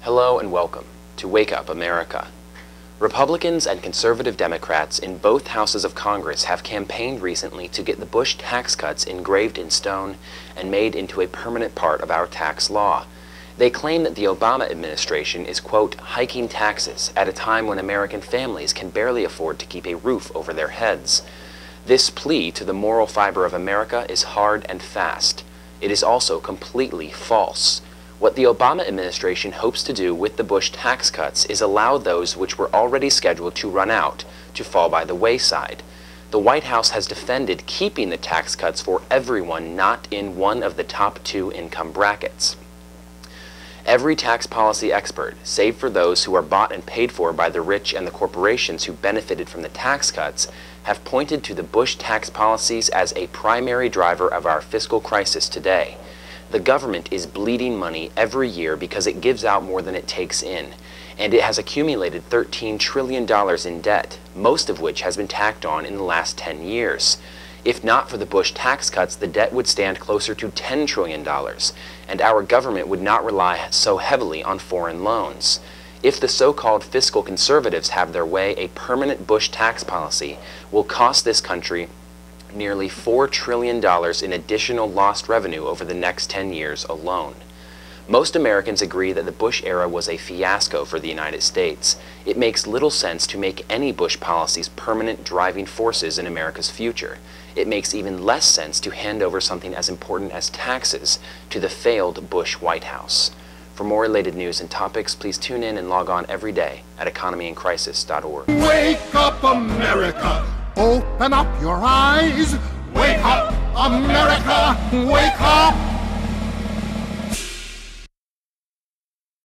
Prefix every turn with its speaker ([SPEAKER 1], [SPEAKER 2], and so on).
[SPEAKER 1] Hello and welcome to Wake Up America. Republicans and conservative Democrats in both houses of Congress have campaigned recently to get the Bush tax cuts engraved in stone and made into a permanent part of our tax law. They claim that the Obama administration is, quote, hiking taxes at a time when American families can barely afford to keep a roof over their heads. This plea to the moral fiber of America is hard and fast. It is also completely false. What the Obama administration hopes to do with the Bush tax cuts is allow those which were already scheduled to run out to fall by the wayside. The White House has defended keeping the tax cuts for everyone not in one of the top two income brackets. Every tax policy expert, save for those who are bought and paid for by the rich and the corporations who benefited from the tax cuts, have pointed to the Bush tax policies as a primary driver of our fiscal crisis today. The government is bleeding money every year because it gives out more than it takes in, and it has accumulated $13 trillion in debt, most of which has been tacked on in the last 10 years. If not for the Bush tax cuts, the debt would stand closer to $10 trillion, and our government would not rely so heavily on foreign loans. If the so-called fiscal conservatives have their way, a permanent Bush tax policy will cost this country nearly $4 trillion in additional lost revenue over the next 10 years alone. Most Americans agree that the Bush era was a fiasco for the United States. It makes little sense to make any Bush policies permanent driving forces in America's future. It makes even less sense to hand over something as important as taxes to the failed Bush White House. For more related news and topics, please tune in and log on every day at economyincrisis.org.
[SPEAKER 2] Wake up, America! Open up your eyes! Wake up, America! Wake up!